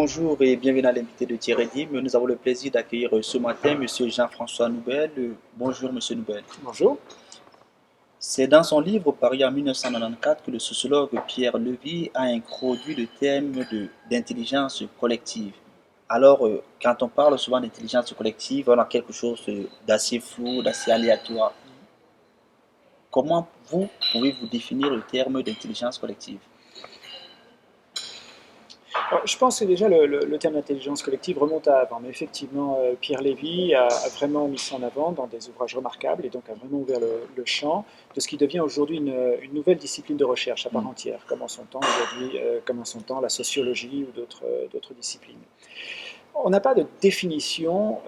Bonjour et bienvenue à l'invité de Thierry Dim. Nous avons le plaisir d'accueillir ce matin Monsieur Jean-François Noubel. Bonjour Monsieur Noubel. Bonjour. C'est dans son livre paru en 1994 que le sociologue Pierre Levy a introduit le terme d'intelligence collective. Alors, quand on parle souvent d'intelligence collective, on a quelque chose d'assez flou, d'assez aléatoire. Comment vous pouvez-vous définir le terme d'intelligence collective? Alors, je pense que déjà le terme d'intelligence collective remonte à avant, mais effectivement, Pierre Lévy a vraiment mis ça en avant dans des ouvrages remarquables et donc a vraiment ouvert le champ de ce qui devient aujourd'hui une nouvelle discipline de recherche à part Hmm. entière, comme en son temps aujourd'hui, comme en son temps la sociologie ou d'autres disciplines. On n'a pas de définition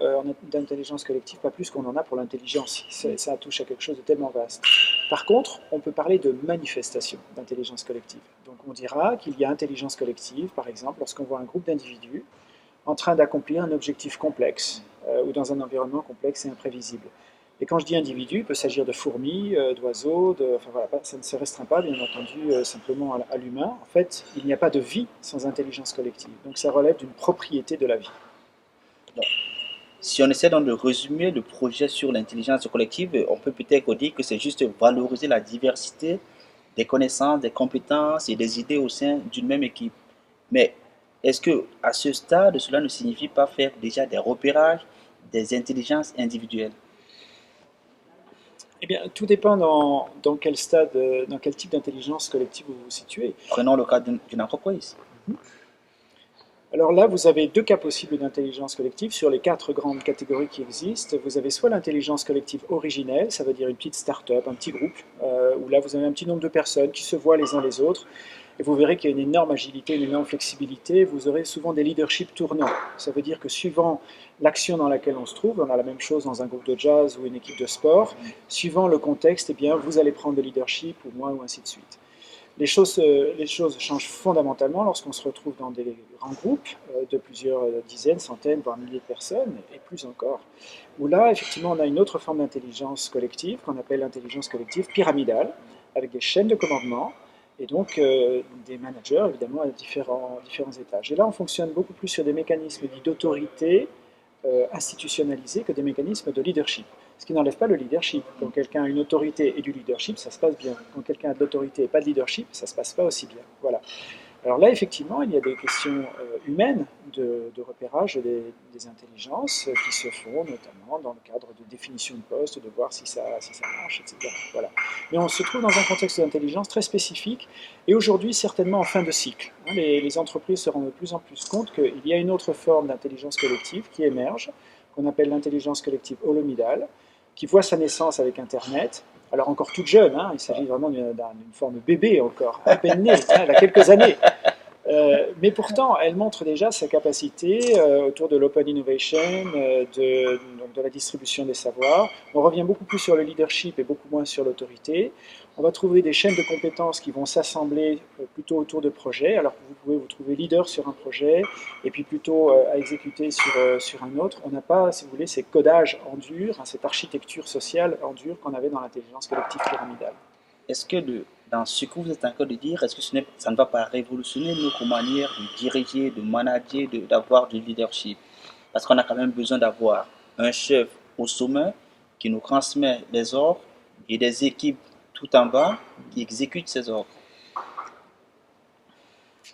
d'intelligence collective, pas plus qu'on en a pour l'intelligence. Ça touche à quelque chose de tellement vaste. Par contre, on peut parler de manifestation d'intelligence collective. Donc on dira qu'il y a intelligence collective, par exemple, lorsqu'on voit un groupe d'individus en train d'accomplir un objectif complexe ou dans un environnement complexe et imprévisible. Et quand je dis individu, il peut s'agir de fourmis, d'oiseaux, enfin voilà, ça ne se restreint pas, bien entendu, simplement à l'humain. En fait, il n'y a pas de vie sans intelligence collective. Donc ça relève d'une propriété de la vie. Bon. Si on essaie donc de résumer le projet sur l'intelligence collective, on peut peut-être dire que c'est juste valoriser la diversité des connaissances, des compétences et des idées au sein d'une même équipe. Mais est-ce que à ce stade, cela ne signifie pas faire déjà des repérages des intelligences individuelles? Eh bien, tout dépend dans quel stade, dans quel type d'intelligence collective vous vous situez. Prenons le cas d'une entreprise. Alors là, vous avez deux cas possibles d'intelligence collective sur les quatre grandes catégories qui existent. Vous avez soit l'intelligence collective originelle, ça veut dire une petite start-up, un petit groupe, où là vous avez un petit nombre de personnes qui se voient les uns les autres, et vous verrez qu'il y a une énorme agilité, une énorme flexibilité. Vous aurez souvent des leaderships tournants. Ça veut dire que suivant l'action dans laquelle on se trouve, on a la même chose dans un groupe de jazz ou une équipe de sport, suivant le contexte, eh bien, vous allez prendre le leadership ou moi ou ainsi de suite. Les choses changent fondamentalement lorsqu'on se retrouve dans des grands groupes de plusieurs dizaines, centaines, voire milliers de personnes, et plus encore, où là, effectivement, on a une autre forme d'intelligence collective qu'on appelle l'intelligence collective pyramidale, avec des chaînes de commandement, et donc des managers, évidemment, à différents étages. Et là, on fonctionne beaucoup plus sur des mécanismes dits d'autorité institutionnalisés que des mécanismes de leadership. Ce qui n'enlève pas le leadership. Quand quelqu'un a une autorité et du leadership, ça se passe bien. Quand quelqu'un a de l'autorité et pas de leadership, ça ne se passe pas aussi bien. Voilà. Alors là, effectivement, il y a des questions humaines de repérage des intelligences qui se font, notamment dans le cadre de définition de poste, de voir si ça marche, etc. Voilà. Mais on se trouve dans un contexte d'intelligence très spécifique et aujourd'hui certainement en fin de cycle. Les entreprises se rendent de plus en plus compte qu'il y a une autre forme d'intelligence collective qui émerge, qu'on appelle l'intelligence collective holomidale, qui voit sa naissance avec Internet. Alors encore toute jeune, hein, il s'agit vraiment d'une forme bébé encore, à peine née, hein, elle a quelques années. Mais pourtant, elle montre déjà sa capacité autour de l'open innovation, donc de la distribution des savoirs. On revient beaucoup plus sur le leadership et beaucoup moins sur l'autorité. On va trouver des chaînes de compétences qui vont s'assembler plutôt autour de projets, alors que vous pouvez vous trouver leader sur un projet et puis plutôt à exécuter sur un autre. On n'a pas, si vous voulez, ces codages en dur, hein, cette architecture sociale en dur qu'on avait dans l'intelligence collective pyramidale. Est-ce que dans ce que vous êtes en train de dire, est-ce que ça ne va pas révolutionner notre manière de diriger, de manager, d'avoir du leadership? Parce qu'on a quand même besoin d'avoir un chef au sommet qui nous transmet les ordres et des équipes tout en bas qui exécutent ces ordres.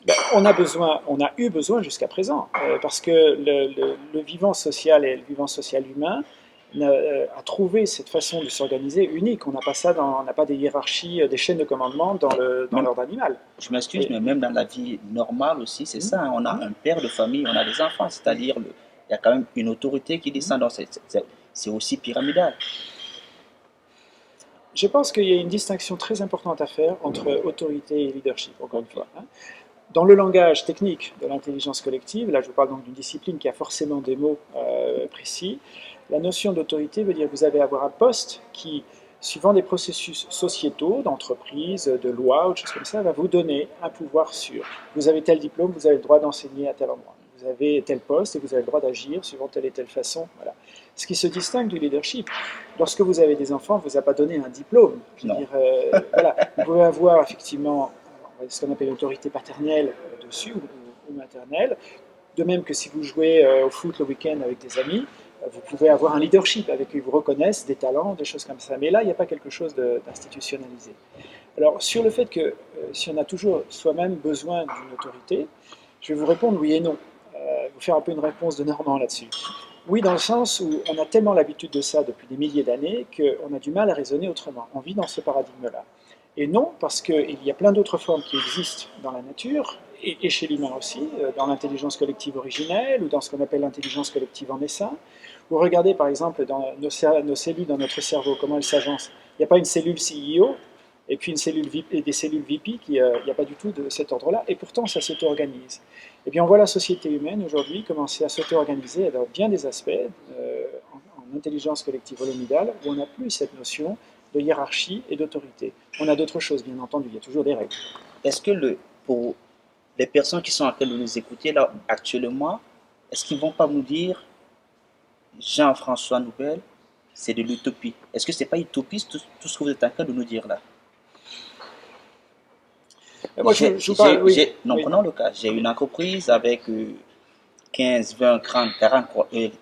Ben, on a eu besoin jusqu'à présent, parce que le vivant social et le vivant social humain a trouvé cette façon de s'organiser unique. On n'a pas ça, on n'a pas des hiérarchies, des chaînes de commandement dans Même, l'ordre animal. je m'excuse, Et, mais même dans la vie normale aussi, c'est hum, ça, hein. On a hum, un père de famille, on a des enfants, hum, c'est-à-dire il y a quand même une autorité qui hum. descend, donc c'est aussi pyramidal. Je pense qu'il y a une distinction très importante à faire entre autorité et leadership, encore une fois, hein. Dans le langage technique de l'intelligence collective, là je vous parle donc d'une discipline qui a forcément des mots précis, la notion d'autorité veut dire que vous allez avoir un poste qui, suivant des processus sociétaux, d'entreprise, de loi, ou de choses comme ça, va vous donner un pouvoir sûr. Vous avez tel diplôme, vous avez le droit d'enseigner à tel endroit. Vous avez tel poste et vous avez le droit d'agir suivant telle et telle façon. Voilà. Ce qui se distingue du leadership. Lorsque vous avez des enfants, on ne vous a pas donné un diplôme. Je veux Non. dire, voilà. Vous pouvez avoir effectivement ce qu'on appelle l'autorité paternelle dessus ou maternelle. De même que si vous jouez au foot le week-end avec des amis, vous pouvez avoir un leadership avec qui ils vous reconnaissent, des talents, des choses comme ça. Mais là, il n'y a pas quelque chose d'institutionnalisé. Alors, sur le fait que si on a toujours soi-même besoin d'une autorité, je vais vous répondre oui et non. Vous faire un peu une réponse de Normand là-dessus. Oui, dans le sens où on a tellement l'habitude de ça depuis des milliers d'années qu'on a du mal à raisonner autrement. On vit dans ce paradigme-là. Et non, parce qu'il y a plein d'autres formes qui existent dans la nature, et chez l'humain aussi, dans l'intelligence collective originelle, ou dans ce qu'on appelle l'intelligence collective en essaim. Vous regardez par exemple dans nos cellules dans notre cerveau, comment elles s'agencent. Il n'y a pas une cellule CEO, et puis une cellule VIP, et des cellules VIP, il n'y a pas du tout de cet ordre-là, et pourtant ça s'auto-organise. Et bien on voit la société humaine aujourd'hui commencer à s'auto-organiser dans bien des aspects, en intelligence collective holomidale, où on n'a plus cette notion de hiérarchie et d'autorité. On a d'autres choses, bien entendu, il y a toujours des règles. Est-ce que pour les personnes qui sont en train de nous écouter là actuellement, est-ce qu'ils ne vont pas nous dire Jean-François Noubel, c'est de l'utopie? Est-ce que ce n'est pas utopiste tout ce que vous êtes en train de nous dire là? Moi, je parle, oui. Non, Oui. prenons le cas. J'ai une entreprise avec 15, 20, 30,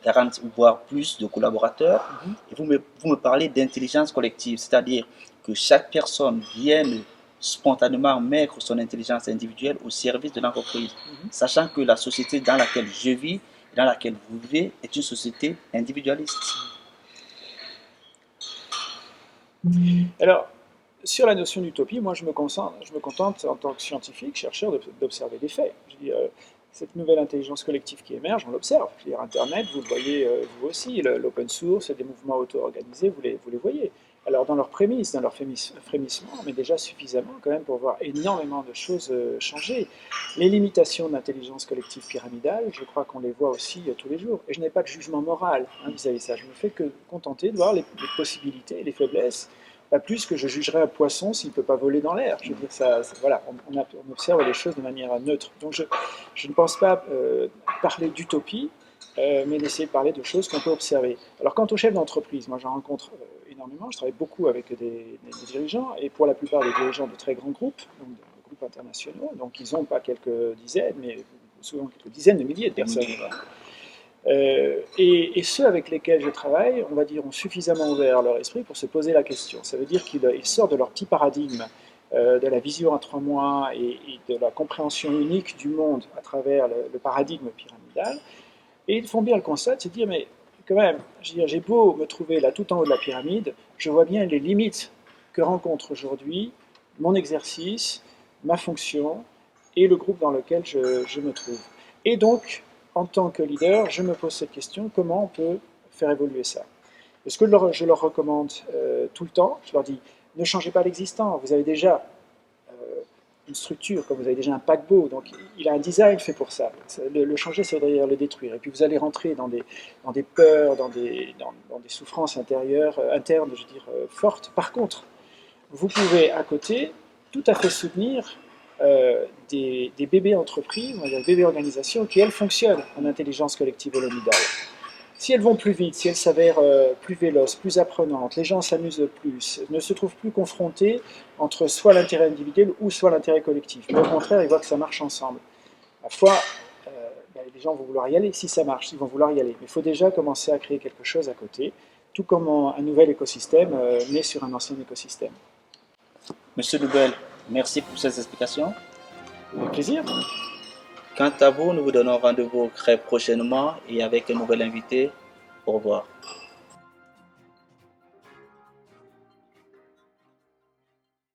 40 ou voire plus de collaborateurs. Et vous me parlez d'intelligence collective, c'est-à-dire que chaque personne vienne spontanément mettre son intelligence individuelle au service de l'entreprise, sachant que la société dans laquelle je vis, dans laquelle vous vivez, est une société individualiste. Alors, sur la notion d'utopie, moi je me contente en tant que scientifique, chercheur, d'observer des faits. Je dis, cette nouvelle intelligence collective qui émerge, on l'observe. Je veux dire, Internet, vous le voyez vous aussi, l'open source, des mouvements auto-organisés, vous les voyez. Alors dans leurs prémices, dans leur frémissement, mais déjà suffisamment quand même pour voir énormément de choses changer. Les limitations de l'intelligence collective pyramidale, je crois qu'on les voit aussi tous les jours. Et je n'ai pas de jugement moral vis-à-vis de ça. Je me fais que contenter de voir les possibilités et les faiblesses, pas plus que je jugerais un poisson s'il ne peut pas voler dans l'air. Je veux dire, voilà, on observe les choses de manière neutre. Donc je ne pense pas parler d'utopie, mais d'essayer de parler de choses qu'on peut observer. Alors quant aux chefs d'entreprise, moi j'en rencontre énormément, je travaille beaucoup avec des dirigeants, et pour la plupart des dirigeants de très grands groupes, donc de groupes internationaux, donc ils n'ont pas quelques dizaines, mais souvent quelques dizaines de milliers de personnes. Et ceux avec lesquels je travaille, on va dire, ont suffisamment ouvert leur esprit pour se poser la question. Ça veut dire qu'ils sortent de leur petit paradigme, de la vision à 3 mois et de la compréhension unique du monde à travers le paradigme pyramidal, et ils font bien le constat de se dire, mais quand même, j'ai beau me trouver là tout en haut de la pyramide, je vois bien les limites que rencontre aujourd'hui mon exercice, ma fonction et le groupe dans lequel je me trouve. Et donc, en tant que leader, je me pose cette question, comment on peut faire évoluer ça? Et ce que je leur recommande tout le temps, je leur dis, ne changez pas l'existant, vous avez déjà une structure, comme vous avez déjà un paquebot, donc il a un design fait pour ça. Le changer, c'est d'ailleurs le détruire. Et puis vous allez rentrer dans des peurs, dans des souffrances intérieures, internes, je veux dire, fortes. Par contre, vous pouvez à côté tout à fait soutenir des bébés entreprises, des bébés organisations qui, elles, fonctionnent en intelligence collective holomidale. Si elles vont plus vite, si elles s'avèrent plus véloces, plus apprenantes, les gens s'amusent plus, ne se trouvent plus confrontés entre soit l'intérêt individuel ou soit l'intérêt collectif. Mais au contraire, ils voient que ça marche ensemble. Parfois, les gens vont vouloir y aller. Si ça marche, ils vont vouloir y aller. Mais il faut déjà commencer à créer quelque chose à côté, tout comme un nouvel écosystème né sur un ancien écosystème. Monsieur Noubel, merci pour ces explications. Avec plaisir. Quant à vous, nous vous donnons rendez-vous très prochainement et avec un nouvel invité. Au revoir.